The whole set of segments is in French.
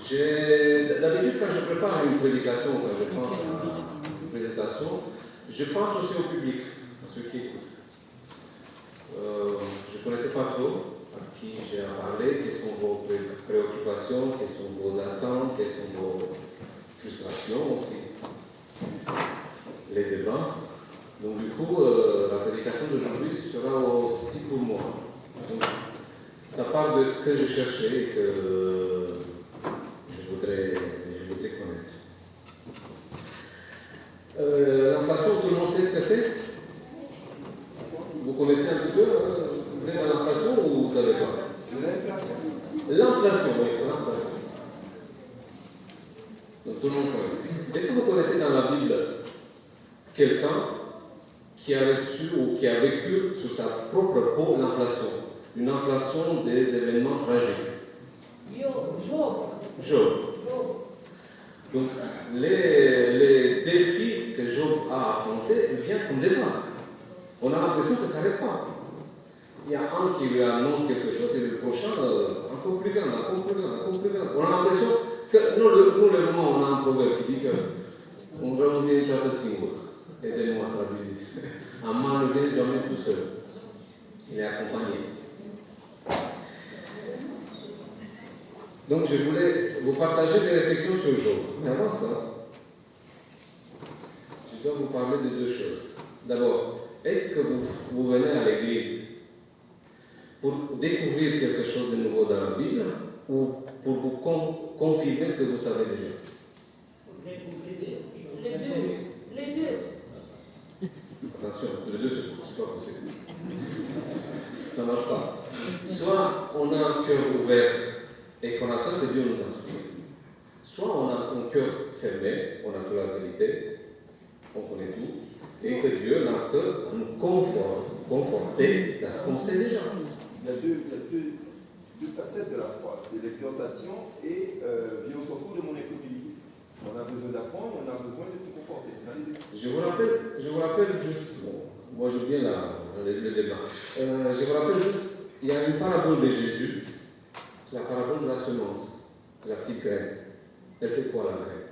D'habitude, quand je prépare une prédication, quand je pense à une présentation, je pense aussi au public, à ceux qui écoutent. Je ne connaissais pas trop à qui j'ai à parler, quelles sont vos préoccupations, quelles sont vos attentes, quelles sont vos frustrations aussi, les débats. Donc du coup, la prédication d'aujourd'hui sera aussi pour moi. Donc, ça parle de ce que je cherchais et que je voudrais connaître. L'inflation, tout le monde sait ce que c'est? Vous connaissez un petit peu? Vous êtes à l'inflation ou vous ne savez pas? L'inflation, oui, l'inflation. Donc tout le monde connaît. Est-ce que vous connaissez dans la Bible quelqu'un qui a reçu ou qui a vécu sur sa propre peau l'inflation? Une inflation des événements tragiques. Job. Donc, les défis que Job a affrontés viennent comme des vagues. On a l'impression que ça n'arrête pas. Il y a un qui lui annonce quelque chose et le prochain, encore plus grand, encore plus grand, encore plus grand. On a l'impression, parce que nous, le roman, on a un proverbe qui dit que on revient déjà de single. Aidez-moi à traduire. Un mal ne vient jamais tout seul. Il est accompagné. Donc, je voulais vous partager des réflexions sur Job. Mais avant ça, je dois vous parler de deux choses. D'abord, est-ce que vous venez à l'église pour découvrir quelque chose de nouveau dans la Bible ou pour vous confirmer ce que vous savez déjà? Les deux. Attention, les deux, c'est pas possible. Ça ne marche pas. Soit on a un cœur ouvert et qu'on attend que Dieu nous inspire. Soit on a un cœur fermé, on a que la vérité, on connaît tout, et que Dieu n'a que nous conforter dans ce qu'on sait déjà. Il y a deux facettes de la foi, c'est l'exhortation et viens au secours de mon incrédulité. On a besoin d'apprendre, on a besoin de se conforter. Je vous rappelle juste, bon, moi je viens là, le débat. Je vous rappelle juste, il y a une parabole de Jésus, la parabole de la semence, de la petite graine. Elle fait quoi la graine?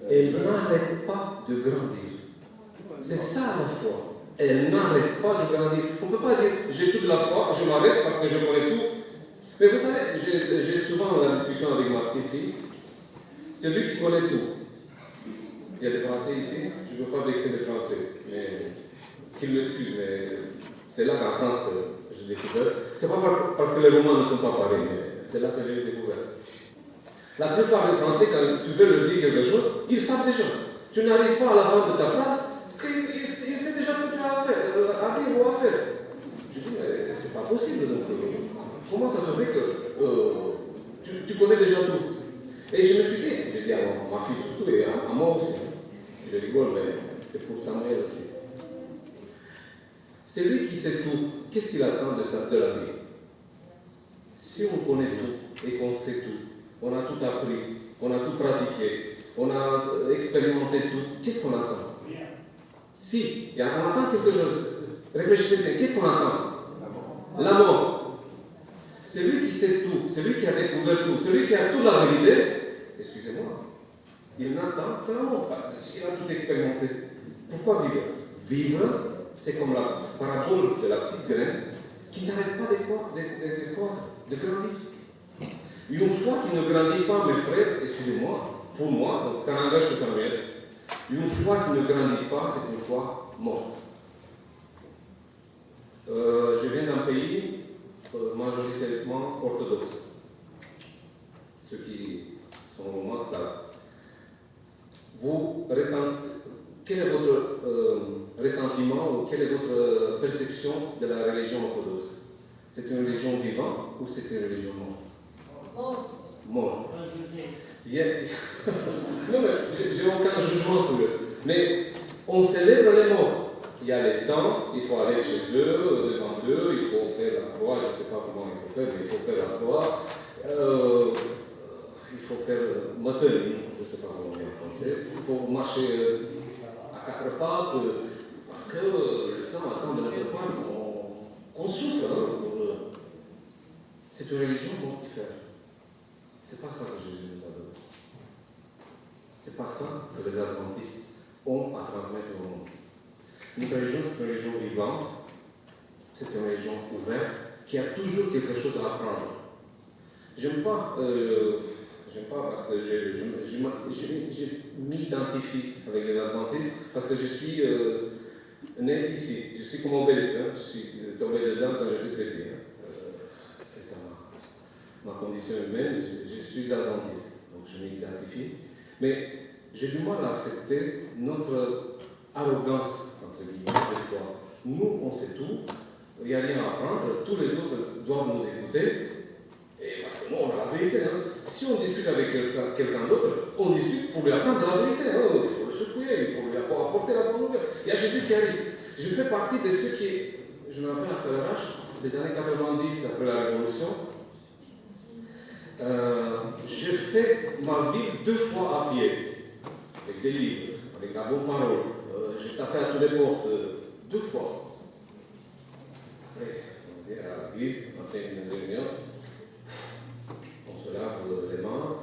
Elle n'arrête pas de grandir. C'est ça la foi. Elle n'arrête pas de grandir. On ne peut pas dire j'ai toute la foi, je m'arrête parce que je connais tout. Mais vous savez, j'ai souvent la discussion avec ma petite fille. C'est lui qui connaît tout. Il y a des Français ici, je ne veux pas vexer les Français, mais qu'ils m'excusent, mais c'est là qu'en France que j'ai découvert. Ce n'est pas parce que les Romains ne sont pas pareils, mais c'est là que j'ai découvert. La plupart des Français, quand tu veux leur dire quelque chose, ils savent déjà. Tu n'arrives pas à la fin de ta phrase, il sait déjà ce que tu as à faire, à dire ou à faire. Je dis, mais c'est pas possible. Donc, comment ça se fait que tu connais déjà tout? Et je me suis dit, j'ai dit à ma fille surtout et à moi aussi. Je rigole, mais c'est pour Samuel aussi. C'est lui qui sait tout. Qu'est-ce qu'il attend de la vie? Si on connaît tout et qu'on sait tout, on a tout appris, on a tout pratiqué, on a expérimenté tout, qu'est-ce qu'on attend? Si, on attend quelque chose. Réfléchissez bien, qu'est-ce qu'on attend? La mort. C'est lui qui sait tout, c'est lui qui a découvert tout, c'est lui qui a toute la vérité. Excusez-moi, il n'attend que la mort. Il a tout expérimenté. Pourquoi vivre? Vivre, c'est comme la parabole de la petite graine qui n'arrête pas de grandir. Une foi qui ne grandit pas, mes frères, excusez-moi, pour moi, donc ça n'engage que Samuel, une foi qui ne grandit pas, c'est une foi morte. Je viens d'un pays majoritairement orthodoxe. Ceux qui sont au moins ça. Vous ressentez, quel est votre ressentiment ou quelle est votre perception de la religion orthodoxe? C'est une religion vivante ou c'est une religion morte? Mort. Non, mais j'ai aucun jugement sur eux. Mais on célèbre les morts. Il y a les saints, il faut aller chez eux, devant eux, il faut faire la croix, je ne sais pas comment il faut faire, mais il faut faire la croix. Il faut faire materie, je ne sais pas comment on dit en français. Il faut marcher à quatre pattes, parce que le sang attend de notre part qu'on souffre. Hein, C'est une religion mortifère. C'est pas ça que Jésus nous a donné. C'est pas ça que les adventistes ont à transmettre au monde. Notre religion, c'est une religion vivante, c'est une religion ouverte, qui a toujours quelque chose à apprendre. J'aime pas parce que je m'identifie avec les adventistes, parce que je suis né ici. Je suis comme Obélix, hein. Je suis tombé dedans quand j'étais chrétien. C'est ça ma condition humaine, je suis adventiste, donc je m'identifie. Mais j'ai du mal à accepter notre arrogance, entre guillemets, des fois. Nous, on sait tout, il n'y a rien à apprendre, tous les autres doivent nous écouter, et parce que nous, on a la vérité. Hein. Si on discute avec quelqu'un d'autre, on discute pour lui apprendre la vérité. Hein. Il faut le secouer, il faut lui apporter la bonne nouvelle. Il y a Jésus qui arrive. Je fais partie de ceux qui, je me rappelle à Pèlerinage, des années 90, après la Révolution, j'ai fait ma vie 2 fois à pied, avec des livres, avec la bonne parole. J'ai tapé à toutes les portes 2 fois. Après, on est à l'église, on fait une réunion, on se lave les mains,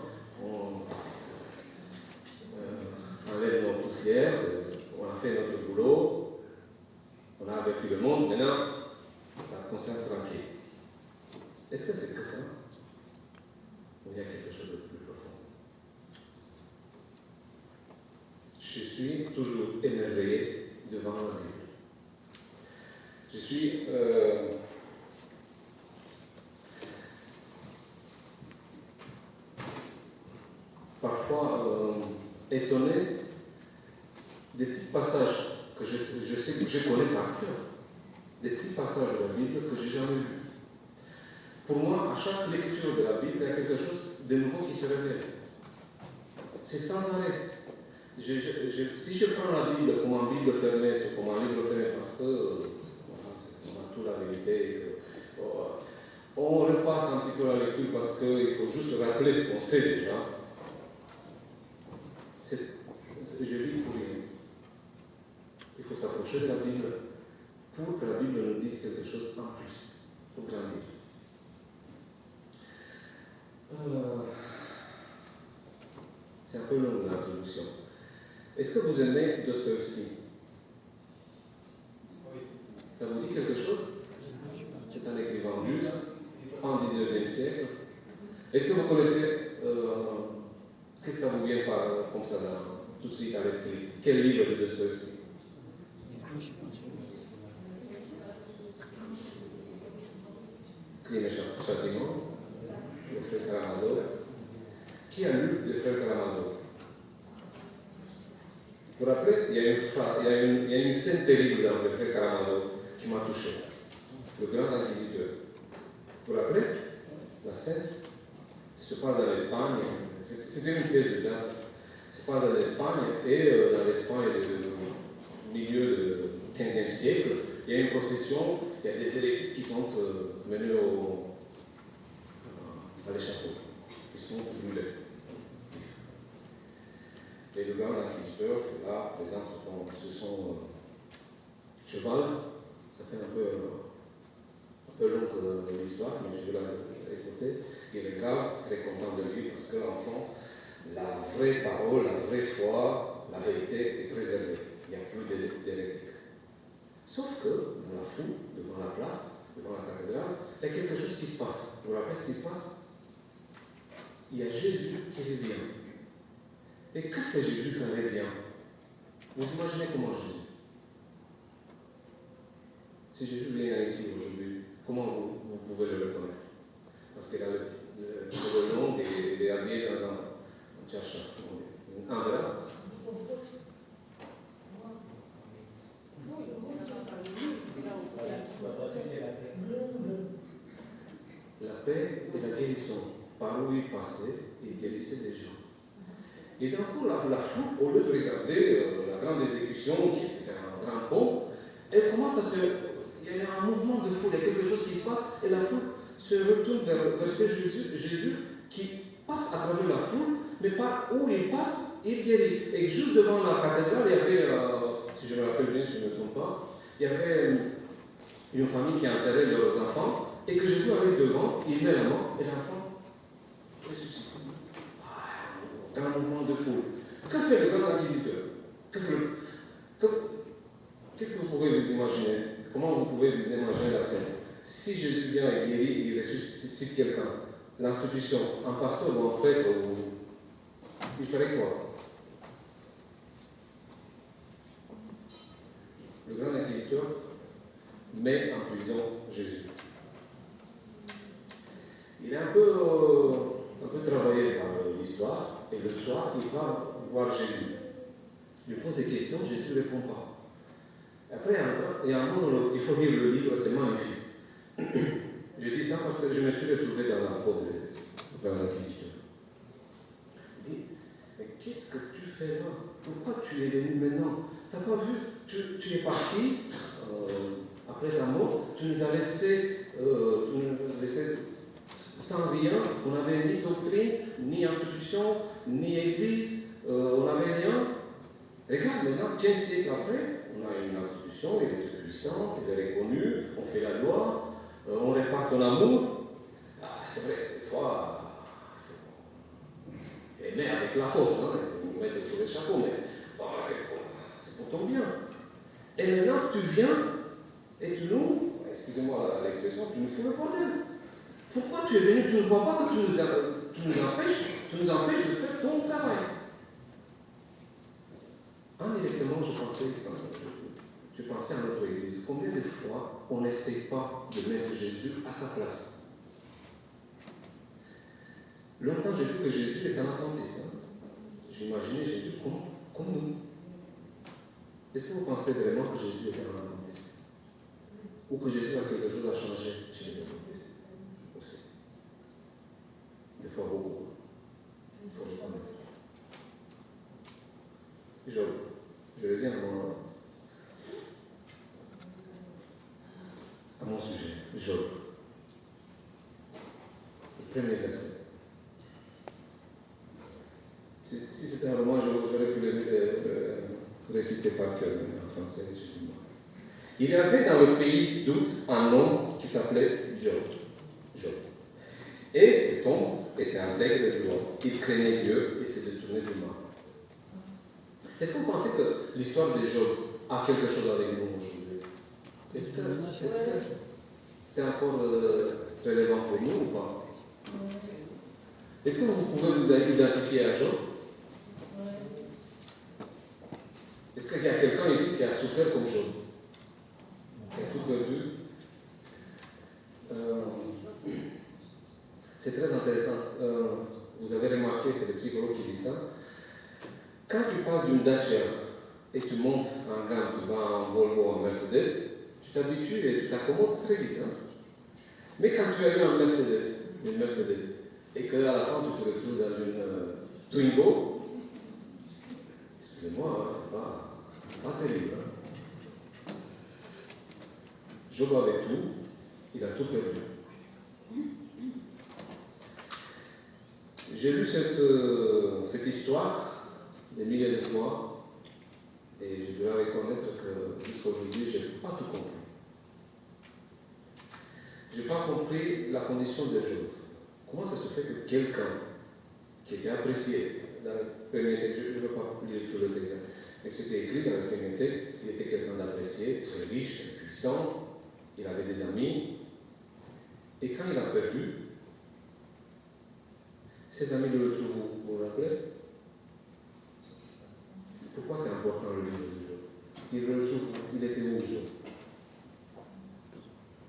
on enlève nos poussières, on a fait notre boulot, on a averti le monde, maintenant, la conscience tranquille. Est-ce que c'est que ça? Ou il y a quelque chose de plus profond? Je suis toujours émerveillé devant la Bible. Je suis parfois étonné des petits passages que je sais que je connais par cœur, des petits passages de la Bible que je n'ai jamais vus. Pour moi, à chaque lecture de la Bible, il y a quelque chose de nouveau qui se révèle. C'est sans arrêt. Si je prends la Bible comme un Bible fermé, c'est comme un livre fermé parce que on a toute la vérité. On repasse un petit peu la lecture parce qu'il faut juste rappeler ce qu'on sait déjà. Je lis pour rien. Il faut s'approcher de la Bible pour que la Bible nous dise quelque chose en plus, pour grandir. C'est un peu long l'introduction. Est-ce que vous aimez Dostoïevski? Oui. Ça vous dit quelque chose? C'est un écrivain russe, en 19e siècle. Est-ce que vous connaissez, qu'est-ce que ça vous vient comme ça là, tout de suite à l'esprit? Quel livre de Dostoïevski? Crime et Châtiment, le frère Karamazov. Qui a lu le frère Karamazov? Vous vous rappelez, il y a une scène terrible dans le frère Karamazov qui m'a touché. Le grand inquisiteur. Vous vous rappelez la scène? Ça se passe en Espagne. C'était une pièce de théâtre. Ça se passe en Espagne et dans l'Espagne du milieu du XVe siècle, il y a une procession, il y a des hérétiques qui sont menés à l'échafaud, qui sont brûlés. Et le grand inquisiteur, là, présent sur son cheval, ça fait un peu long que l'histoire, mais je vais l'écouter. Il regarde, très content de lui, parce qu'enfant, la vraie parole, la vraie foi, la vérité est préservée. Il n'y a plus d'hérétiques. Sauf que, dans la foule, devant la place, devant la cathédrale, il y a quelque chose qui se passe. Vous vous rappelez ce qui se passe? Il y a Jésus qui revient. Et que fait Jésus quand il revient? Vous imaginez comment Jésus? Si Jésus vient ici aujourd'hui, comment vous pouvez le reconnaître? Parce qu'il a le cheveux long et il est habillé dans un tchacha, un drap. La paix et la guérison, par où il passait, il guérissait des gens. Et d'un coup, la foule, au lieu de regarder la grande exécution, qui c'était un grand pont, elle commence à il y a un mouvement de foule, il y a quelque chose qui se passe, et la foule se retourne vers ce Jésus qui passe à travers la foule, mais par où il passe, il guérit. Et juste devant la cathédrale, il y avait, si je me rappelle bien, si je ne me trompe pas, il y avait une famille qui enterrait leurs enfants, et que Jésus arrive devant, il met la main et l'enfant ressuscite. Dans un mouvement de foule. Que fait le grand inquisiteur? Qu'est-ce que vous pouvez vous imaginer? Comment vous pouvez vous imaginer la scène? Si Jésus vient et guérit, il ressuscite quelqu'un, l'institution, un pasteur ou un prêtre, il ferait quoi? Le grand inquisiteur met en prison Jésus. Il est un peu travaillé par l'histoire, et le soir, il va voir Jésus. Il lui pose des questions, Jésus ne répond pas. Après, il y a un moment, il faut lire le livre, c'est magnifique. Je dis ça parce que je me suis retrouvé dans la peau de l'inquisiteur. Il dit, mais qu'est-ce que tu fais là? Pourquoi tu es venu maintenant? Tu n'as pas vu, tu es parti après ta mort, tu nous as laissé sans rien, on n'avait ni doctrine, ni institution, ni église, on n'avait rien. Regarde maintenant, 15 siècles après, on a une institution, elle est puissante, elle est reconnue, on fait la loi, on répare ton amour. Ah, c'est vrai, des fois, il faut aimer avec la force, hein, il faut mettre sur le chapeau, mais bon, c'est pour ton bien. Et maintenant, tu viens et tu nous, excusez-moi l'expression, tu nous fous le bordel. Pourquoi tu es venu? Tu ne vois pas que tu nous empêches de faire ton travail. Indirectement, je pensais à notre Église. Combien de fois on n'essaie pas de mettre Jésus à sa place? Longtemps, j'ai vu que Jésus est un adventiste. J'imaginais Jésus comme nous. Est-ce que vous pensez vraiment que Jésus est un adventiste? Ou que Jésus a quelque chose à changer chez les adventistes? Aussi. Des fois beaucoup. Il faut le connaître. Je reviens à mon sujet, Job. Le premier verset. Si c'était un roman, j'aurais pu le réciter par cœur, mais en français, je dis moi. Il y avait dans le pays d'Ouz un homme qui s'appelait Job. Et cet homme était intègre et droit. Il craignait Dieu et se détournait du mal. Est-ce que vous pensez que l'histoire de Job a quelque chose avec nous aujourd'hui? Est-ce que c'est encore relevant pour nous ou pas? Est-ce que vous pouvez vous identifier à Job? Est-ce qu'il y a quelqu'un ici qui a souffert comme Job? Qui a tout perdu? C'est très intéressant. Vous avez remarqué, c'est le psychologue qui dit ça. Quand tu passes d'une Dacia et tu montes en gamme, tu vas en Volvo, en Mercedes, tu t'habitues et tu t'accommodes très vite. Hein? Mais quand tu as eu une Mercedes, et qu'à la fin tu te retrouves dans une Twingo, excusez-moi, hein, c'est pas terrible. Hein? Job avait tout, il a tout perdu. J'ai lu cette histoire des milliers de fois et je dois reconnaître que jusqu'à aujourd'hui, je n'ai pas tout compris. Je n'ai pas compris la condition de Job. Comment ça se fait que quelqu'un qui était apprécié dans le premier texte, je ne veux pas lire tout le texte, mais c'était écrit dans le premier texte, il était quelqu'un d'apprécié, très riche, très puissant, il avait des amis, et quand il a perdu, ses amis le retrouvent, vous vous rappelez? Pourquoi c'est important le livre de Job? Il le retrouve, il était où Job?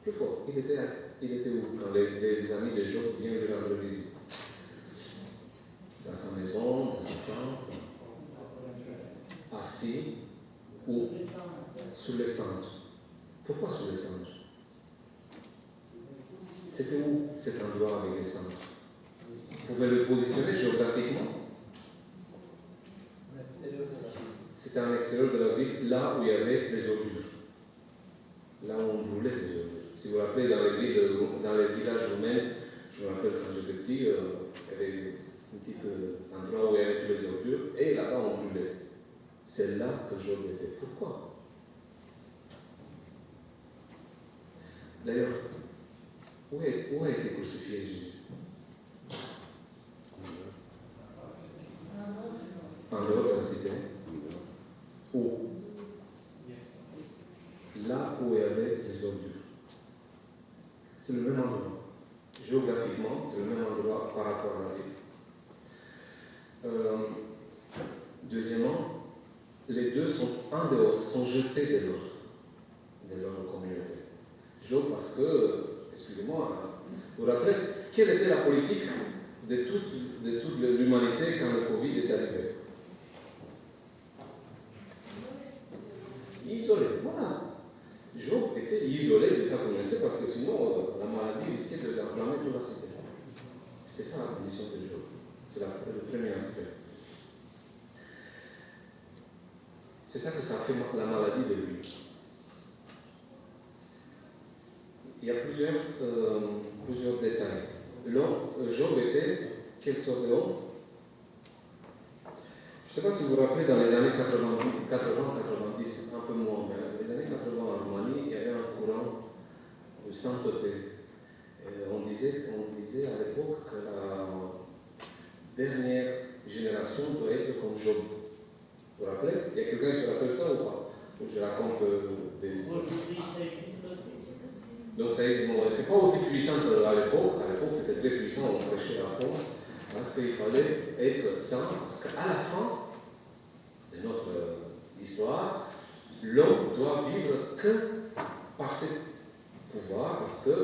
Plus fort, il était où quand les amis de Job viennent lui rendre visite? Dans sa maison, dans sa tente, assis, ou sous les cendres. Pourquoi sous les cendres? C'était où cet endroit avec les cendres? Vous pouvez le positionner géographiquement? C'était à l'extérieur de la ville, là où il y avait les ordures. Là où on brûlait les ordures. Si vous vous rappelez, dans les villages romains, je me rappelle quand j'étais petit, il y avait un petit endroit où il y avait toutes les ordures, et là-bas on brûlait. C'est là que Job était. Pourquoi? D'ailleurs, Où a été crucifié Jésus? En dehors de la cité. Où? Là où il y avait les ordures. C'est le même endroit. Géographiquement, c'est le même endroit par rapport à la ville. Deuxièmement, les deux sont en dehors, sont jetés de leur communauté. Job parce que, excusez-moi, vous vous rappelez, quelle était la politique de toute l'humanité quand le Covid est arrivé? Isolé, voilà. Job était isolé de sa communauté parce que sinon la maladie risquait d'enflammer toute la cité. C'était ça la condition de Job. C'est le premier aspect. C'est ça que ça a fait la maladie de lui. Il y a plusieurs détails. L'homme, Job était quelle sorte d'homme? Je ne sais pas si vous vous rappelez, dans les années 80-90, un peu moins, mais dans les années 80 en Roumanie, il y avait un courant de sainteté. On disait à l'époque que la dernière génération doit être comme Job. Vous vous rappelez? Il y a quelqu'un qui se rappelle ça ou pas? Je raconte des histoires. Aujourd'hui, ça existe aussi. Donc ça existe. Bon, c'est pas aussi puissant qu'à l'époque. À l'époque, c'était très puissant, on prêchait à fond. Parce qu'il fallait être saint, parce qu'à la fin de notre histoire, l'homme doit vivre que par ce pouvoir, parce que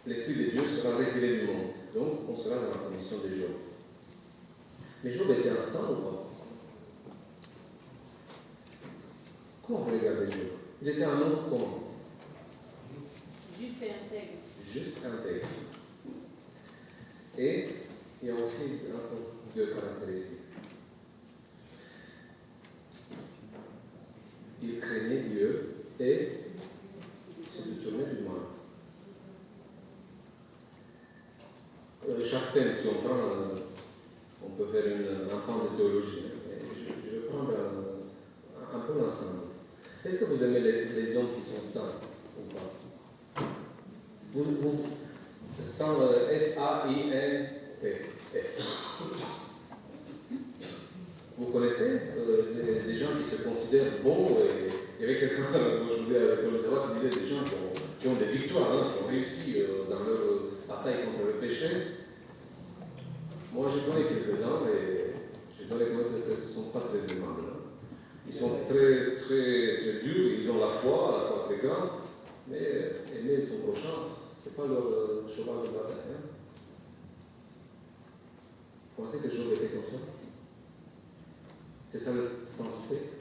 l'Esprit de Dieu sera révélé du monde. Donc, on sera dans la condition de Job. Mais Job était un saint ou pas? Comment vous regardez Job? Il était un homme comment? Juste et intègre. Juste intègre. Et il y a aussi deux caractéristiques. Il craignait Dieu et se détournait du mal. Chaque thème, si on prend, on peut faire un pan de théologie. Je vais prendre un peu l'ensemble. Est-ce que vous aimez les hommes qui sont saints ou pas? Vous sans le S-A-I-N-T-S. Vous connaissez des gens qui se considèrent bons? Il y avait quelqu'un aujourd'hui avec le Zéro qui disait des gens qui ont des victoires, hein, qui ont réussi dans leur bataille contre le péché. Moi, je connais quelques-uns, mais je dois reconnaître qu'ils ne sont pas très aimables. Hein. Ils sont très, très, très durs, ils ont la foi très grande, mais aimer son prochain, ce n'est pas leur cheval de bataille. Hein. Vous pensez que Job était comme ça? C'est ça le sens du texte.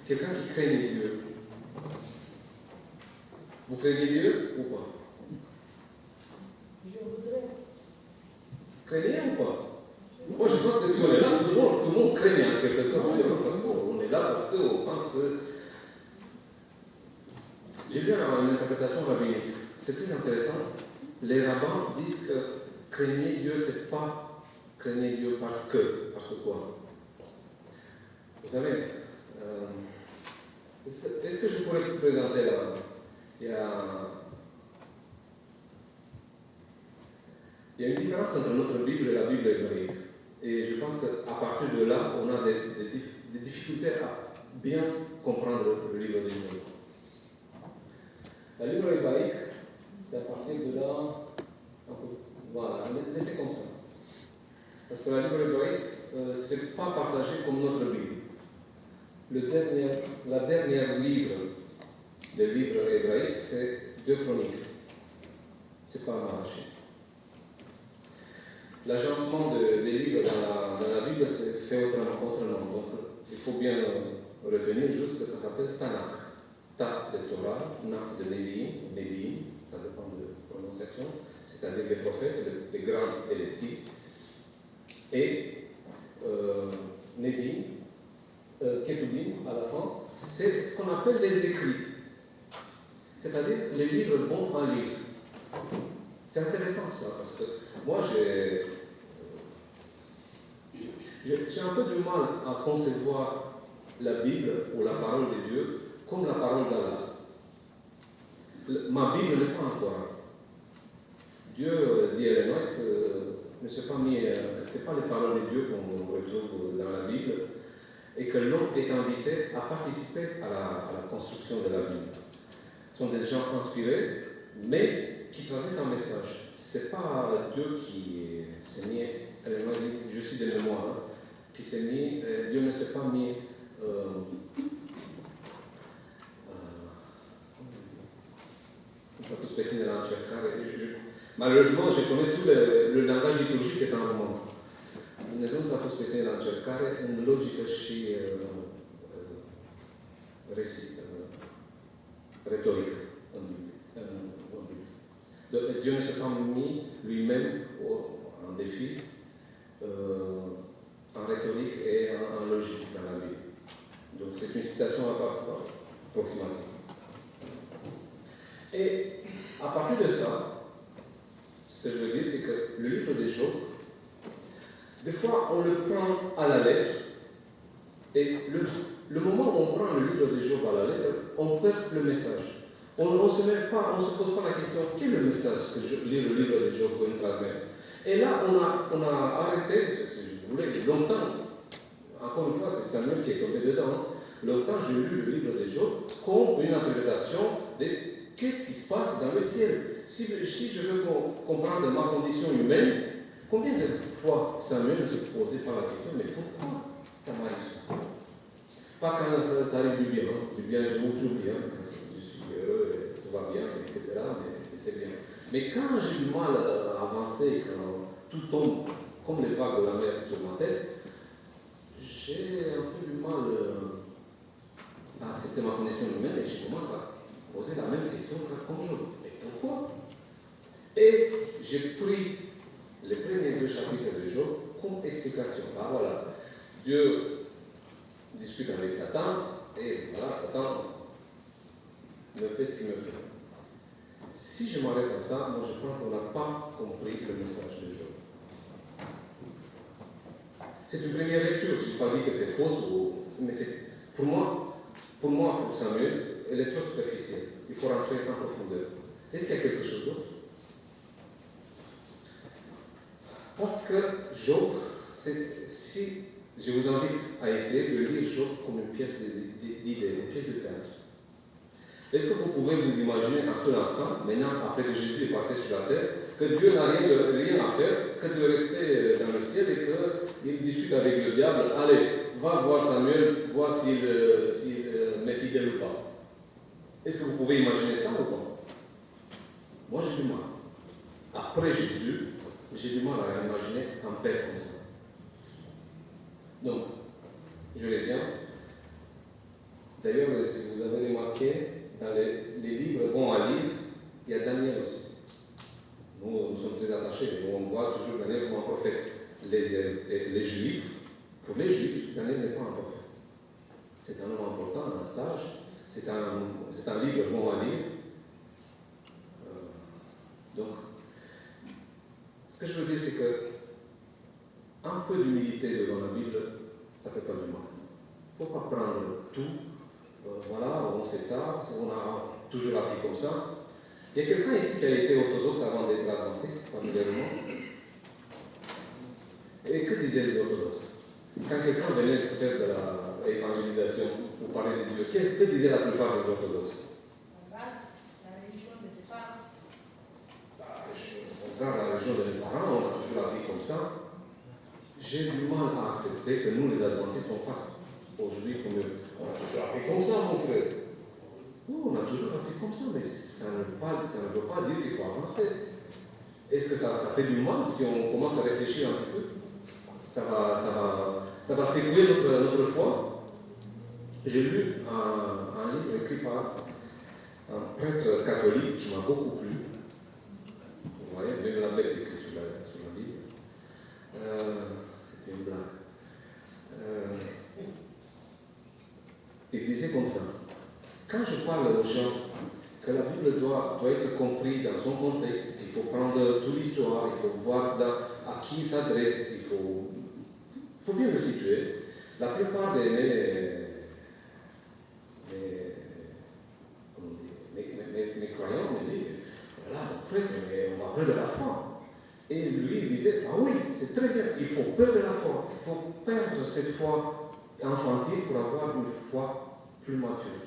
Quelqu'un qui craignait Dieu. Vous craignez Dieu ou pas? Je voudrais. Craignez ou pas? Moi, je pense que si on est là, tout le monde craigne en quelque sorte. Parce qu'on est là parce qu'on pense que. J'ai lu une interprétation rabbinique. C'est très intéressant. Les rabbins disent que craigner Dieu, c'est pas craigner Dieu parce que. Parce que quoi? Vous savez, est-ce que je pourrais vous présenter là? Il y a une différence entre notre Bible et la Bible hébraïque. Et je pense qu'à partir de là, on a des difficultés à bien comprendre le livre de Job. La Bible hébraïque, c'est à partir de là. Voilà, laissez comme ça. Parce que la Bible hébraïque, ce n'est pas partagé comme notre Bible. La dernière livre des livres hébraïques, c'est 2 Chroniques. Ce n'est pas Malachie. L'agencement des livres dans la Bible, c'est fait autrement. Donc, il faut bien retenir juste que ça s'appelle Tanakh. Ta de Torah, Nak de Lévi, ça dépend de la prononciation, c'est-à-dire les prophètes, les grands et les petits. Et Nevi, Ketubim, à la fin, c'est ce qu'on appelle les écrits. C'est-à-dire les livres bons à lire. C'est intéressant ça, parce que moi j'ai un peu du mal à concevoir la Bible ou la parole de Dieu comme la parole d'Allah. Ma Bible n'est pas un Coran. Dieu, dit Ellen White, ne s'est pas mis, c'est pas les paroles de Dieu qu'on retrouve dans la Bible, et que l'homme est invité à participer à la construction de la Bible. Ce sont des gens inspirés, mais qui transmettent un message. C'est pas Dieu qui s'est mis, Ellen White dit, je suis de mémoire, hein, qui s'est mis, Dieu ne s'est pas mis stato spesso nella cercare, malheureusement je connais tout le langage liturgique est un roman. Ne sunt stato spesso nella cercare în logică și rhétorique în Bible. Dieu ne s'est pas mis lui-même en défi en rhétorique et en logique dans la Bible. Donc c'est une citation approximative. Et à partir de ça, ce que je veux dire, c'est que le livre de Job, des fois on le prend à la lettre, et le moment où on prend le livre de Job à la lettre, on perd le message. On ne se pose pas la question, quel est le message que le livre de Job peut nous transmettre? Et là, on a arrêté, si vous voulez, longtemps, encore une fois, c'est Samuel qui est tombé dedans, longtemps j'ai lu le livre de Job comme une interprétation de qu'est-ce qui se passe dans le ciel. Si je veux comprendre ma condition humaine, combien de fois Samuel ne se posait pas la question, mais pourquoi ça m'arrive ça? Pas quand ça arrive du bien j'oublie, quand je suis heureux, tout va bien, etc., mais c'est bien. Mais quand j'ai du mal à avancer, quand tout tombe comme les vagues de la mer sur ma tête, j'ai un peu du mal à accepter ma condition humaine et je commence à poser la même question comme Job. Mais pourquoi? Et j'ai pris les premiers 2 chapitres de Job comme explication. Ah voilà, Dieu discute avec Satan, et voilà, Satan me fait ce qu'il me fait. Si je m'arrête à ça, moi je crois qu'on n'a pas compris le message de Job. C'est une première lecture, je n'ai pas dit que c'est fausse, mais pour moi, pour Samuel, elle est trop superficielle. Il faut rentrer en profondeur. Est-ce qu'il y a quelque chose d'autre? Parce que Job, si je vous invite à essayer de lire Job comme une pièce d'idées, une pièce de théâtre. Est-ce que vous pouvez vous imaginer un seul instant, maintenant, après que Jésus est passé sur la terre, que Dieu n'a rien à faire que de rester dans le ciel et qu'il discute avec le diable, allez, va voir Samuel, voir s'il m'est fidèle ou pas. Est-ce que vous pouvez imaginer ça ou pas? Moi, j'ai du mal. Après Jésus, j'ai du mal à imaginer un père comme ça. Donc, je reviens. D'ailleurs, si vous avez remarqué, dans les livres bons à lire, il y a Daniel aussi. Nous sommes très attachés, on voit toujours Daniel comme un prophète. Les Juifs, pour les Juifs, Daniel n'est pas un prophète. C'est un homme important, un sage, c'est un livre bon à lire. Donc, ce que je veux dire, c'est que un peu d'humilité devant la Bible, ça ne fait pas du mal. Il ne faut pas prendre tout. Voilà, on sait ça, on a toujours appris comme ça. Il y a quelqu'un ici qui a été orthodoxe avant d'être adventiste, particulièrement. Et que disaient les orthodoxes? Quand quelqu'un venait faire de l'évangélisation ou parler de Dieu, que disaient la plupart des orthodoxes? La religion de tes parents. On regarde la religion de mes parents, on a toujours appris comme ça. J'ai du mal à accepter que nous, les adventistes, on fasse aujourd'hui comme eux. On a toujours appris comme ça, mon frère. Oui, on a toujours appris comme ça, mais ça ne veut pas dire qu'il faut avancer. Est-ce que ça fait du mal si on commence à réfléchir un petit peu? Ça va secouer notre foi. J'ai lu un livre écrit par un prêtre catholique qui m'a beaucoup plu. Vous voyez, même la bête écrit sur la Bible. C'était une blague. Il disait comme ça: quand je parle aux gens que la Bible doit être comprise dans son contexte, il faut prendre toute l'histoire, il faut voir à qui il s'adresse, il faut bien le situer. La plupart de mes croyants me disent: voilà, prêtre, mais on va perdre la foi. Et lui, il disait, ah oui, c'est très bien, il faut perdre la foi. Il faut perdre cette foi infantile pour avoir une foi plus mature.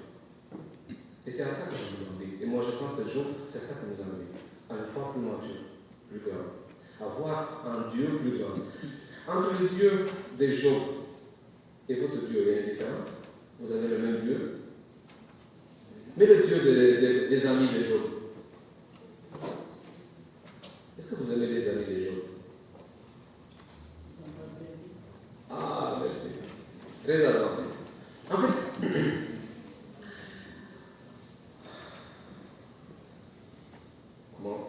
Et c'est à ça que je vous invite. Et moi, je pense que jour, c'est à ça que nous invite. À une foi plus mature, plus grande. Avoir un Dieu plus grand. Entre le Dieu des Job et votre Dieu, il y a une différence. Vous avez le même Dieu. Mais le Dieu des amis de Job. Est-ce que vous aimez les amis de Job? Ah, merci. Très adventiste. En fait,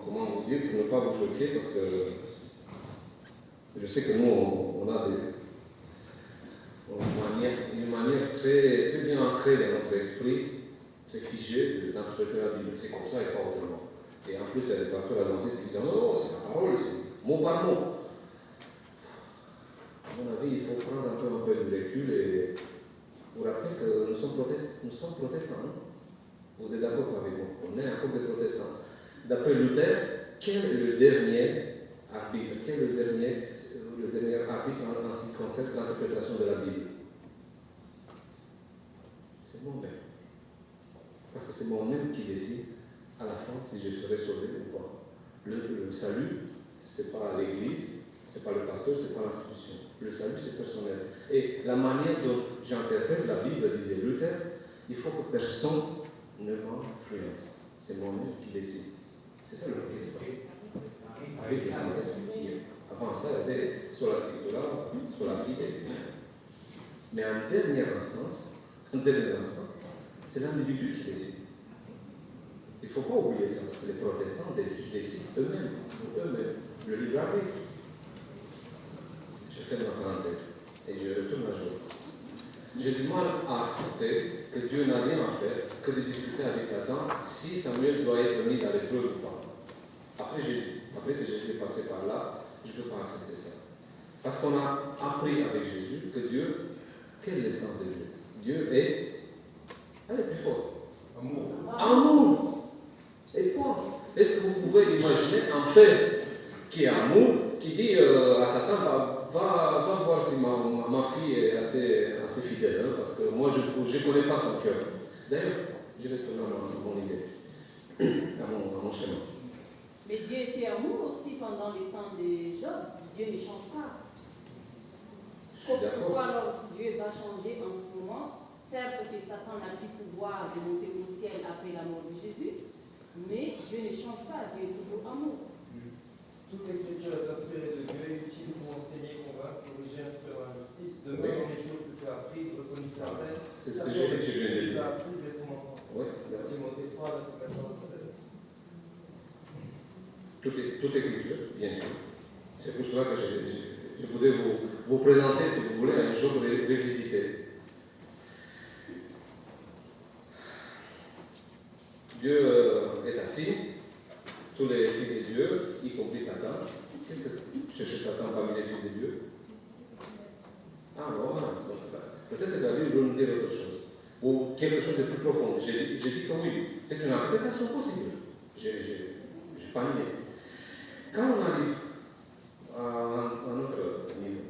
comment vous dire pour ne pas vous choquer, parce que je sais que nous, on a une manière très, très bien ancrée dans notre esprit, très figée d'interpréter la Bible. C'est comme ça et pas autrement. Et en plus, il y a des pasteurs adventistes qui disent non, c'est la parole, c'est mot par mot. À mon avis, il faut prendre un peu de recul et vous rappeler que nous sommes protestants. Hein? Vous êtes d'accord avec moi? On est un couple de protestants. D'après Luther, quel est le dernier arbitre? Quel est le dernier arbitre en ce qui concerne l'interprétation de la Bible? C'est moi-même. Parce que c'est moi-même qui décide à la fin si je serai sauvé ou pas. Le salut, ce n'est pas l'Église, ce n'est pas le pasteur, ce n'est pas l'institution. Le salut, c'est personnel. Et la manière dont j'interprète la Bible, disait Luther, il faut que personne ne m'influence. C'est moi-même qui décide. C'est ça le protestant. Avec le Saint-Esprit. Avant ça, il était sur la scriptura, sur la vie, etc. Mais en dernière instance, c'est l'individu qui décide. Il ne faut pas oublier ça. Les protestants décident eux-mêmes, le libre arbitre. Je fais ma parenthèse et je retourne à jour. J'ai du mal à accepter que Dieu n'a rien à faire que de discuter avec Satan si Samuel doit être mis à l'épreuve ou pas. Après Jésus, après que Jésus est passé par là, je ne peux pas accepter ça. Parce qu'on a appris avec Jésus que Dieu, quelle est l'essence de Dieu? Dieu est, elle est plus forte. Amour. Et quoi? Est-ce que vous pouvez imaginer un père qui est amour, qui dit à Satan, va voir si ma fille est assez fidèle, hein, parce que moi je ne connais pas son cœur. D'ailleurs, je vais tourner à mon idée, à mon chemin. Mais Dieu était amour aussi pendant les temps de Job. Dieu ne change pas. Pourquoi alors Dieu va changer en ce moment? Certes que Satan n'a plus pouvoir de monter au ciel après la mort de Jésus, mais Dieu ne change pas. Dieu est toujours amour. Toute l'écriture est inspirée de Dieu et utile pour enseigner, convaincre, corriger, instruire dans la justice. De même dans les choses que tu as apprises, reconnues certaines. C'est ce que j'ai fait, je viens de Tu dire. as appris, les commandements. Timothée 3, verset 14. Toute écriture, bien sûr. C'est pour cela que je voudrais vous présenter, si vous voulez, un jour révisité. Dieu est assis, tous les fils de Dieu, y compris Satan. Qu'est-ce que c'est? Chercher Satan parmi les fils de Dieu? Ah, voilà. Peut-être que David veut nous dire autre chose. Ou quelque chose de plus profond. J'ai dit que oui. C'est une interprétation possible. Je n'ai pas nié. Quand on arrive à notre niveau,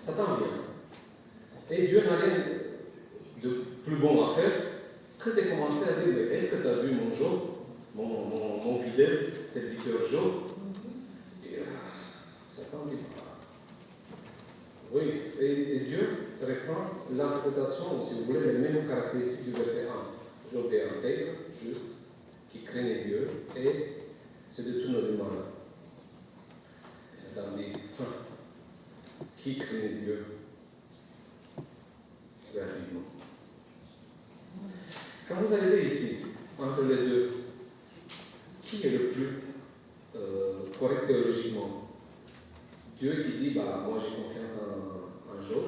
Satan vient. Et Dieu n'a rien de plus bon à faire que de commencer à dire, mais est-ce que tu as vu mon Job, mon fidèle serviteur Job? Et Satan dit, oui, et Dieu reprend l'interprétation, si vous voulez, les mêmes caractéristiques du verset 1. Job est intègre, juste, qui craignait Dieu, et se détourne du mal. Et Satan dit, qui craignait Dieu? Gratuitement. Quand vous arrivez ici, entre les deux, qui est le plus correct théologiquement? Dieu qui dit, moi j'ai confiance en Job,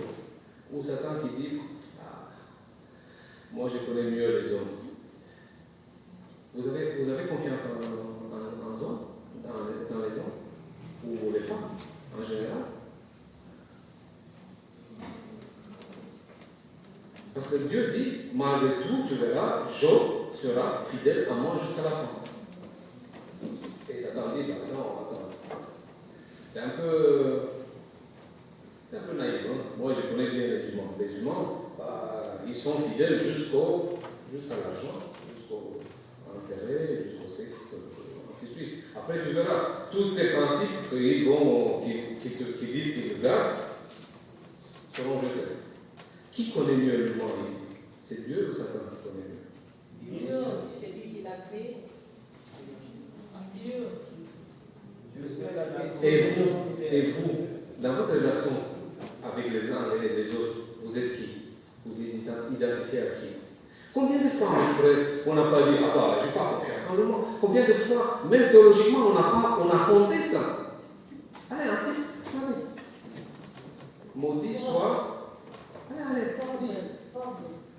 ou Satan qui dit, moi je connais mieux les hommes. Vous avez confiance en hommes, dans les hommes, ou les femmes, en général? Parce que Dieu dit, malgré tout, tu verras, Job sera fidèle à moi jusqu'à la fin. C'est un peu naïf. Hein. Moi, je connais bien les humains. Les humains, ils sont fidèles jusqu'à l'argent, jusqu'au intérêt, jusqu'au sexe, ainsi de suite. Après, tu verras, tous les principes qui disent qu'ils le gardent seront jetés. Qui connaît mieux l'humain ici? C'est Dieu ou Satan qui connaît mieux? Dieu. C'est lui qui l'a créé. Dieu. Et vous, dans votre relation avec les uns et les autres, vous êtes qui? Vous êtes identifié à qui? Combien de fois, mon frère, on n'a pas dit, ah bah, je n'ai pas confiance en l'homme. Combien de fois, même théologiquement, on a fondé ça? Allez, un texte, allez. Maudit soit. Allez,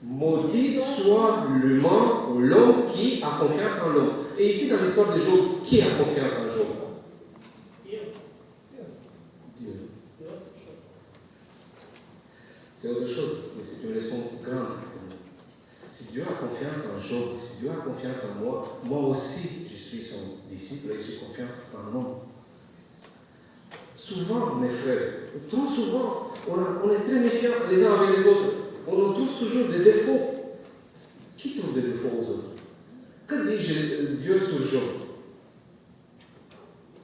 maudit soit l'humain ou l'homme qui a confiance en l'homme. Et ici, dans l'histoire de Job, qui a confiance en Job? Dieu. C'est autre chose, mais c'est une leçon grande. Si Dieu a confiance en Job, si Dieu a confiance en moi, moi aussi, je suis son disciple et j'ai confiance en l'homme. Souvent, mes frères, trop souvent, on est très méfiants les uns avec les autres. On trouve toujours des défauts. Qui trouve des défauts aux autres? Que dit Dieu sur Job?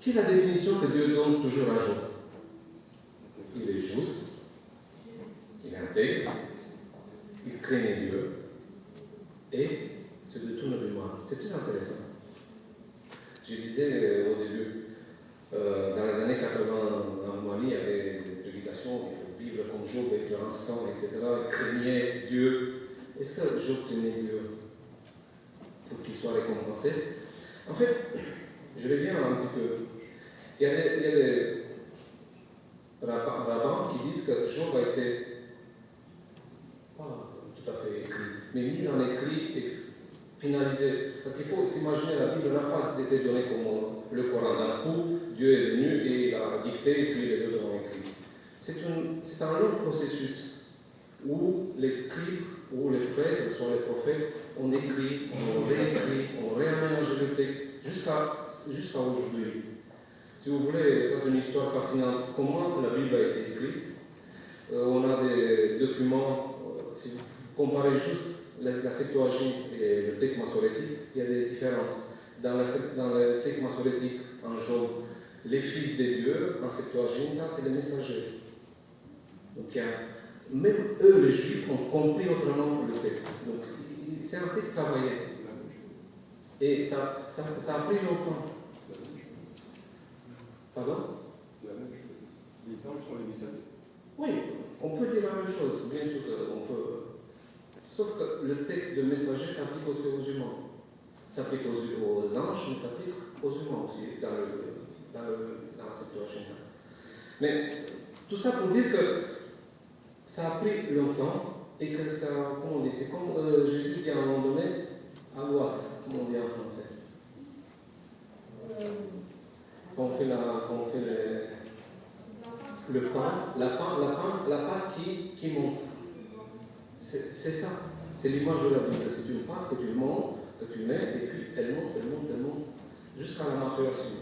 Quelle est la définition que Dieu donne toujours à Job? Il est juste, il est intègre, il craignait Dieu et se détourne du mal. C'est très intéressant. Je disais au début, dans les années 80 en Mali, il y avait des prédications, il faut vivre comme Job, être ensemble, etc. Il craignait Dieu. Est-ce que Job craignait Dieu pour qu'il soit récompensé? En fait, je reviens un petit peu. Il y a des rabbins qui disent que Job a été pas tout à fait écrit, mais mis en écrit et finalisé. Parce qu'il faut s'imaginer, la Bible n'a pas été donnée comme le Coran. D'un coup, Dieu est venu et il a dicté et puis les autres ont écrit. C'est un long processus où les scribes ou les prêtres, soit les prophètes, on écrit, on réécrit, on réaménage le texte jusqu'à aujourd'hui. Si vous voulez, ça c'est une histoire fascinante. Comment la Bible a été écrite? On a des documents, si vous comparez juste la Septuaginte et le texte massorétique, il y a des différences. Dans le texte massorétique, en Job, les fils de Dieu, en Septuaginte, c'est les messagers. Donc, même eux, les Juifs, ont compris autrement le texte. Donc, c'est un texte travaillé. Et ça a pris longtemps. Pardon? C'est la même chose. Les anges sont les messagers. Oui, on peut dire la même chose, bien sûr on peut. Sauf que le texte de messager s'applique aussi aux humains. S'applique aux anges, mais s'applique aux humains aussi, dans la Septuaginte. Mais tout ça pour dire que ça a pris longtemps et que ça, comment on dit, c'est comme Jésus dit à un moment donné, à droite, comme on dit en français. Quand on fait le pain, la pâte qui monte. C'est ça. C'est l'image de la Bible. C'est une pâte que tu montes, que tu mets, et puis elle monte, jusqu'à la maturation.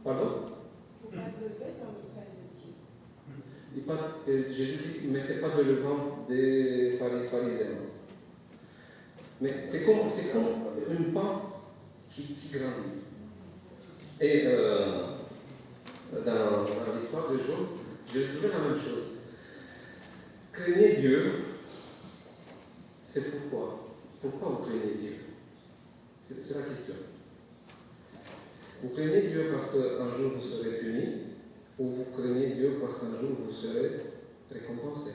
Pardon? Jésus dit qu'il ne mettait pas de levain des pharisiens. Mais c'est comme une pâte qui grandit. Et dans l'histoire de Job, j'ai trouvé la même chose. Craignez Dieu, c'est pourquoi. Pourquoi vous craignez Dieu? C'est la question. Vous craignez Dieu parce qu'un jour vous serez puni, ou vous craignez Dieu parce qu'un jour vous serez récompensé?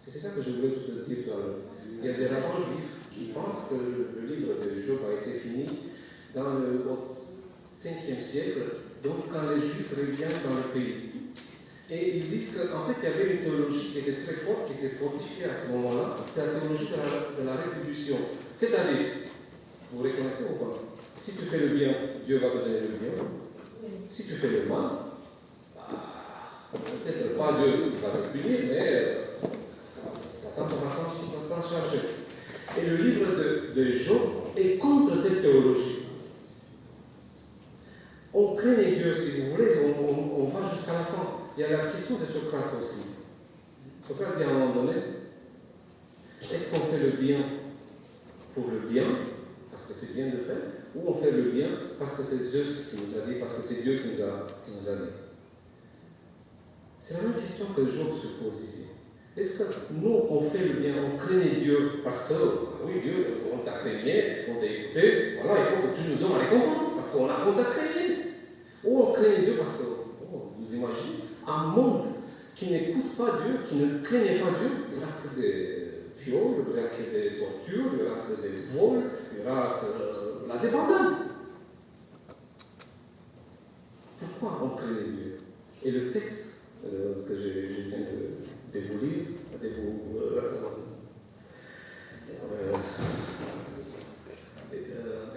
Et c'est ça que je voulais tout dire tout à l'heure. Il y a des rabbins juifs qui pensent que le livre de Job a été fini au 5e siècle, donc quand les Juifs reviennent dans le pays. Et ils disent qu'en fait, il y avait une théologie qui était très forte, qui s'est fortifiée à ce moment-là, c'est la théologie de la rétribution. C'est-à-dire, vous reconnaissez ou pas? Si tu fais le bien, Dieu va te donner le bien. Si tu fais le mal, peut-être pas Dieu va te punir, mais Satan va s'en charger. Et le livre de Job est contre cette théologie. On craignait Dieu, si vous voulez, on va jusqu'à la fin. Il y a la question de Socrate aussi. Socrate dit à un moment donné, est-ce qu'on fait le bien pour le bien, parce que c'est bien de faire, ou on fait le bien parce que c'est Zeus qui nous a dit, parce que c'est Dieu qui nous a dit. C'est la même question que Job se pose ici. Est-ce que nous, on fait le bien, on craignait Dieu parce que, oui, Dieu, on t'a craigné, on t'a écouté, voilà, il faut que tu nous donnes la récompense, parce qu'on t'a craigné. Ou on craignait Dieu parce que, vous imaginez, un monde qui n'écoute pas Dieu, qui ne craignait pas Dieu, il n'y aura que des viols, il n'y aura que des tortures, il n'y aura que des vols, il n'y aura que la débandade. Pourquoi on craignait Dieu? Et le texte que je viens de vous lire, de vous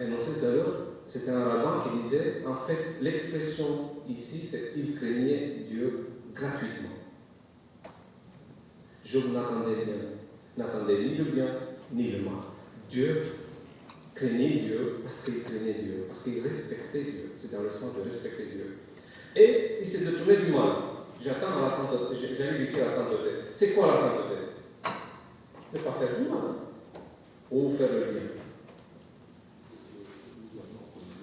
énoncer tout à l'heure, c'était un rabbin qui disait, en fait, l'expression ici, c'est qu'il craignait Dieu gratuitement. Job n'attendait ni le bien, ni le mal. Dieu craignait Dieu parce qu'il craignait Dieu, parce qu'il respectait Dieu. C'est dans le sens de respecter Dieu. Et il s'est détourné du mal. J'attends à la sainteté, j'arrive ici à la sainteté. C'est quoi la sainteté? Ne pas faire du mal, ou faire le bien.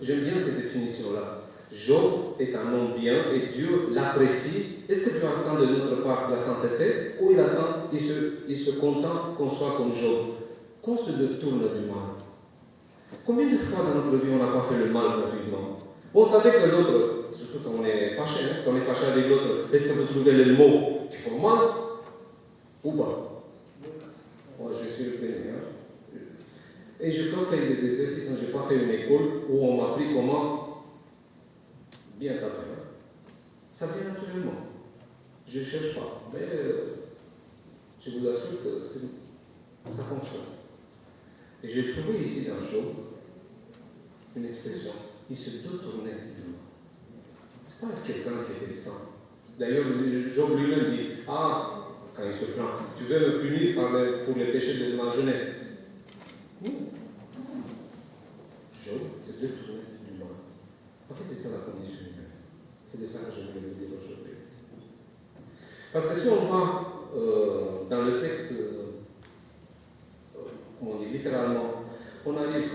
J'aime bien cette définition-là. Job est un homme bien et Dieu l'apprécie. Est-ce que Dieu attend de notre part la sainteté ou il se contente qu'on soit comme Job, qu'on se détourne du mal? Combien de fois dans notre vie on n'a pas fait le mal gratuitement? On savait que l'autre, surtout quand on est fâché, quand on est fâché avec l'autre, est-ce que vous trouvez le mot qui font mal ou pas? Moi, je suis le premier. Et je peux faire des exercices, je n'ai pas fait une école où on m'a appris comment bien taper. Ça vient naturellement. Je ne cherche pas. Mais je vous assure que ça fonctionne. Et j'ai trouvé ici dans Job une expression. Il se détournait du mal. Ce n'est pas quelqu'un qui était saint. D'ailleurs, Job lui-même dit, ah, quand il se plaint, tu veux me punir pour les péchés de ma jeunesse. Job s'est détourné du mal. En fait, c'est ça la condition humaine. C'est de ça que je voulais vous dire aujourd'hui. Parce que si on va dans le texte, comment on dit, littéralement, on arrive,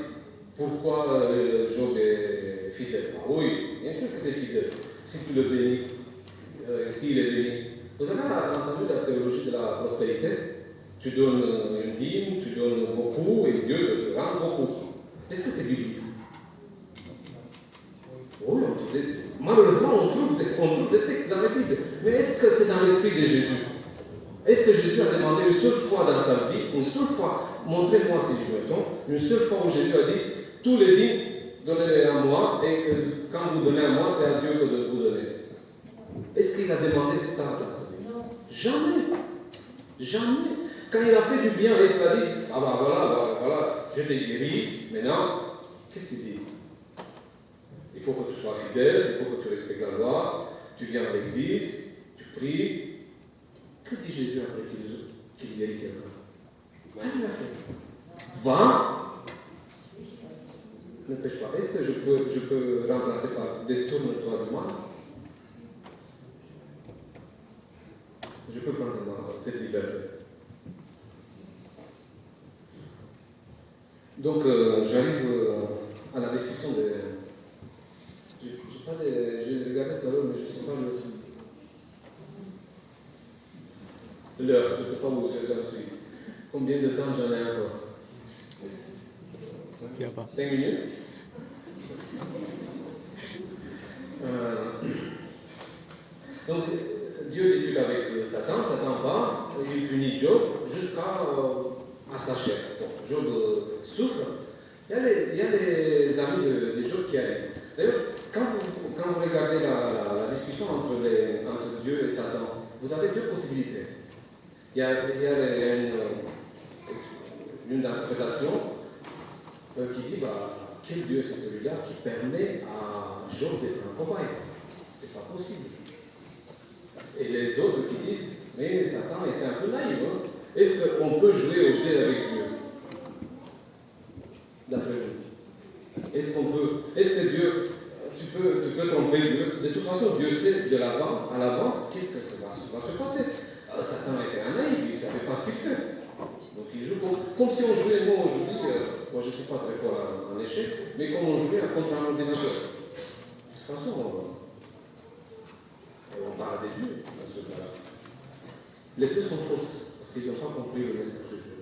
pourquoi Job est fidèle? Ah oui, bien sûr que tu es fidèle. Si tu le bénis, s'il est béni. Vous avez entendu la théologie de la prospérité? Tu donnes une dîme, tu donnes beaucoup, et Dieu te rend beaucoup. Est-ce que c'est biblique? Oui, malheureusement, on trouve des textes dans la Bible. Mais est-ce que c'est dans l'esprit de Jésus? Est-ce que Jésus a demandé une seule fois dans sa vie, une seule fois, montrez-moi si je me trompe, une seule fois où Jésus a dit, tous les dîmes, donnez-les à moi, et quand vous donnez à moi, c'est à Dieu que de vous donner. Est-ce qu'il a demandé ça dans sa vie? Non. Jamais. Jamais. Quand il a fait du bien, il s'est dit, ah ben voilà, je t'ai guéri, maintenant, qu'est-ce qu'il dit? Il faut que tu sois fidèle, il faut que tu respectes la loi, tu viens à l'église, tu pries. Que dit Jésus après qu'il guérit quelqu'un? Qu'est-ce qu'il a fait? Va, ne pêche pas. Est-ce que je peux remplacer par détourne-toi du mal? Je peux prendre cette liberté. Donc, j'arrive à la description des. J'ai regardé tout à l'heure, mais je ne sais pas l'heure, je ne sais pas où j'en suis. Combien de temps j'en ai encore? 5 minutes? Donc, Dieu discute avec Satan, Satan va, il punit Job jusqu'à sa chair. Bon, Job souffre. Il y a les amis de Job qui arrivent. D'ailleurs, quand vous regardez la discussion entre Dieu et Satan, vous avez deux possibilités. Il y a une interprétation qui dit quel Dieu c'est celui-là qui permet à Job d'être un cobaye? C'est pas possible. Et les autres qui disent mais Satan était un peu naïf. Est-ce qu'on peut jouer au dé avec Dieu? D'après vous. Est-ce que Dieu, tu peux tromper Dieu. De toute façon, Dieu sait à l'avance qu'est-ce que ça va se passer. Satan était un naïf, il ne savait pas ce qu'il fait. Donc il joue comme si on jouait, moi aujourd'hui, moi je ne suis pas très fort en échec, mais comme on jouait contre un ordinateur. De toute façon, on parle des dieux dans ce cas-là. Les deux sont fausses, parce qu'ils n'ont pas compris le message de Dieu.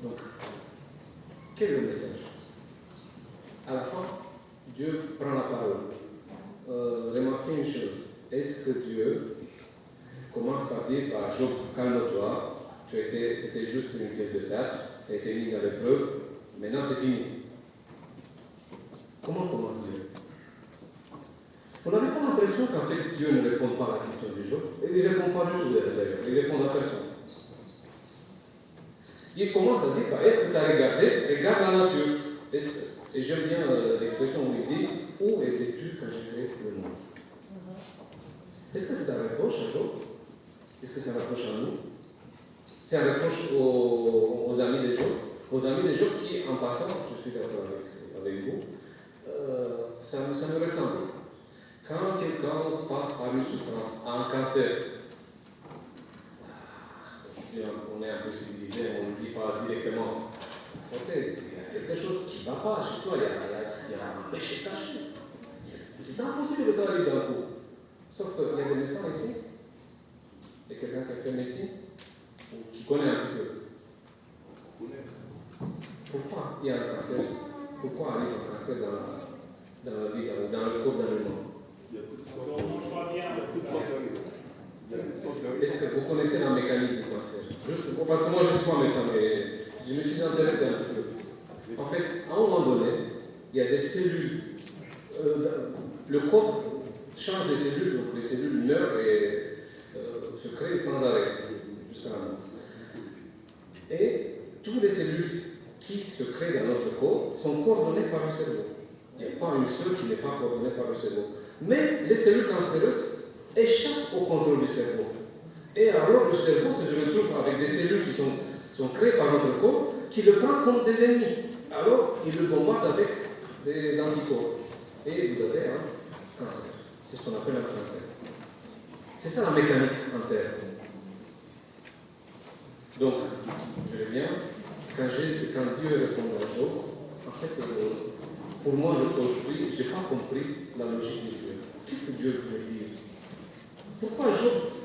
Donc, quel est le message? À la fin, Dieu prend la parole. Remarquez une chose. Est-ce que Dieu commence par dire, Job, calme-toi, c'était juste une pièce de théâtre, tu as été mise à l'épreuve, maintenant c'est fini. Comment commence Dieu? On n'avait pas l'impression qu'en fait Dieu ne répond pas à la question de Job. Il ne répond pas du tout d'ailleurs, il répond à personne. Il commence à dire, est-ce que tu as regardé? Regarde la nature. Et j'aime bien l'expression où il dit, où étais-tu quand j'ai créé le monde? Est-ce que c'est un reproche à Job? Est-ce que c'est un reproche à nous? C'est un reproche aux amis de Job? Aux amis de Job qui, en passant, je suis d'accord avec vous, ça me ressemble. Quand quelqu'un passe par une souffrance, un cancer, on est un peu civilisé, on ne dit pas directement, il y a quelque chose qui ne va pas chez toi, il y a un péché caché. C'est impossible que ça arrive d'un coup. Sauf qu'il y a des médecins ici. Il y a quelqu'un qui a fait médecine ou qui connaît un petit peu. Pourquoi il y a un cancer? Pourquoi arrive un cancer dans la vie, dans le corps d'un humain? Est-ce que vous connaissez la mécanique du cancer? Parce que moi je ne suis pas médecin, mais je me suis intéressé un petit peu. En fait, à un moment donné, il y a des cellules. Le corps change des cellules, donc les cellules meurent et se créent sans arrêt, jusqu'à la mort. Et toutes les cellules qui se créent dans notre corps sont coordonnées par le cerveau. Il n'y a pas une seule qui n'est pas coordonnée par le cerveau. Mais les cellules cancéreuses échappent au contrôle du cerveau. Et alors le cerveau se retrouve avec des cellules qui sont créées par notre corps, qui le prennent comme des ennemis. Alors il le bombarde avec des anticorps. Et vous avez un cancer. C'est ce qu'on appelle un cancer. C'est ça la mécanique interne. Donc, je reviens, quand Dieu répond à Job, en fait, pour moi, jusqu'à aujourd'hui, je n'ai pas compris la logique de Dieu. Qu'est-ce que Dieu veut dire? Pourquoi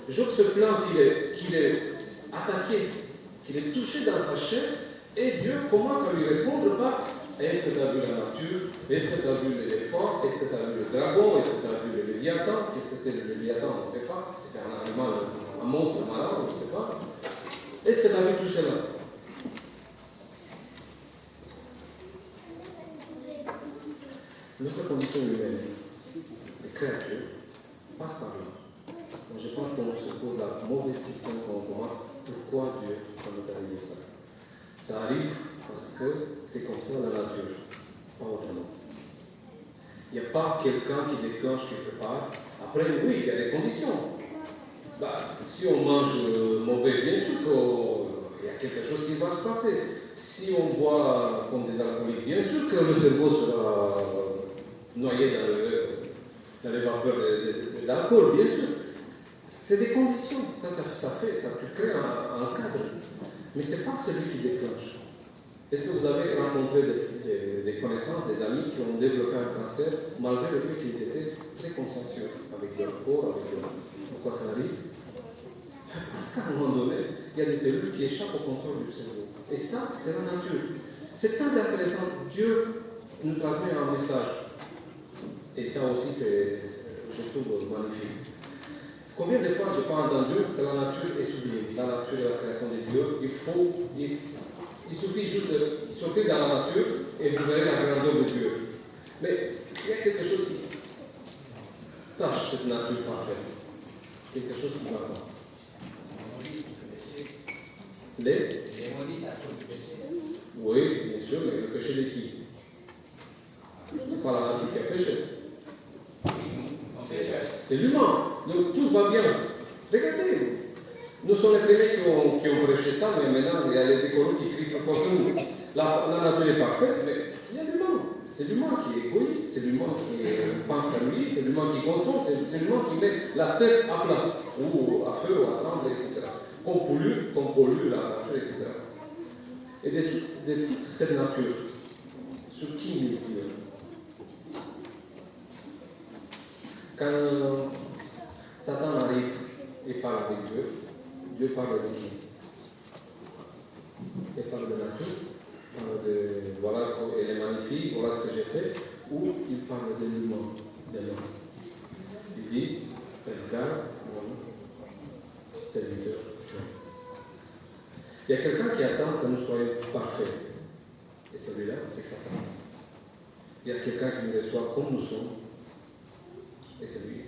Job se plaint qu'il est attaqué, qu'il est touché dans sa chair, et Dieu commence à lui répondre par est-ce que tu as vu la nature? Est-ce que tu as vu l'éléphant? Est-ce que tu as vu le dragon? Est-ce que tu as vu le léviathan? Qu'est-ce que c'est le léviathan? On ne sait pas. C'est un animal, un monstre marin, on ne sait pas. Est-ce que tu as vu tout cela? Notre condition humaine, les créatures, passe par là. Donc, je pense qu'on se pose la mauvaise question quand on commence pourquoi Dieu ça nous arrive ça. Ça arrive parce que c'est comme ça dans la nature, pas autrement. Il n'y a pas quelqu'un qui déclenche quelque part. Après, oui, il y a des conditions. Si on mange mauvais, bien sûr qu'il y a quelque chose qui va se passer. Si on boit comme des alcooliques, bien sûr que le cerveau sera noyé dans les vapeurs de l'alcool, bien sûr. C'est des conditions. Ça crée un cadre. Mais ce n'est pas celui qui déclenche. Est-ce que vous avez rencontré des connaissances, des amis qui ont développé un cancer malgré le fait qu'ils étaient très consciencieux avec leur corps, avec leur... Pourquoi ça arrive? Parce qu'à un moment donné, il y a des cellules qui échappent au contrôle du cerveau. Et ça, c'est la nature. C'est très intéressant. Dieu nous transmet un message. Et ça aussi, je trouve magnifique. Combien de fois je n'ai pas entendu que la nature est sublime, la nature de la création de Dieu? Il suffit juste de sortir dans la nature et vous verrez la grandeur de Dieu. Mais il y a quelque chose qui tâche cette nature parfaite. Quelque chose qui ne va pas. Oui, bien sûr, mais le péché de qui? Ce n'est pas la nature qui a péché. C'est l'humain. Donc tout va bien. Regardez. Nous sommes les premiers qui ont prêché ça, mais maintenant il y a les écolos qui crient plus fort que nous. La nature est parfaite, mais il y a l'humain. C'est l'humain qui est égoïste, c'est l'humain qui pense à lui, c'est l'humain qui consomme, c'est l'humain qui met la tête à plat, ou à feu, ou à cendre, etc. Qu'on pollue la nature, etc. Et de toute cette nature, sur qui mise Dieu? Quand Satan arrive et parle avec Dieu, Dieu parle de qui? Il parle de nature, il parle de voilà, elle est magnifique, voilà ce que j'ai fait, ou il parle de l'humain, de l'homme. Il dit, regarde mon serviteur Job. Il y a quelqu'un qui attend que nous soyons parfaits. Et celui-là, c'est Satan. Il y a quelqu'un qui nous reçoit comme nous sommes. Et c'est lui.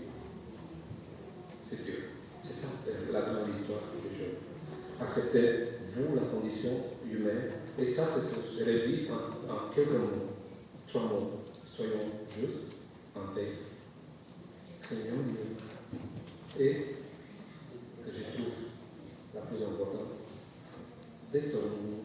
C'est Dieu. C'est ça, c'est la grande histoire de Job. Acceptez-vous la condition humaine. Et ça, c'est réduit en quelques mots. 3 mots. Soyons justes, intègres, craignons Dieu. Et que je trouve la plus importante, détournons-nous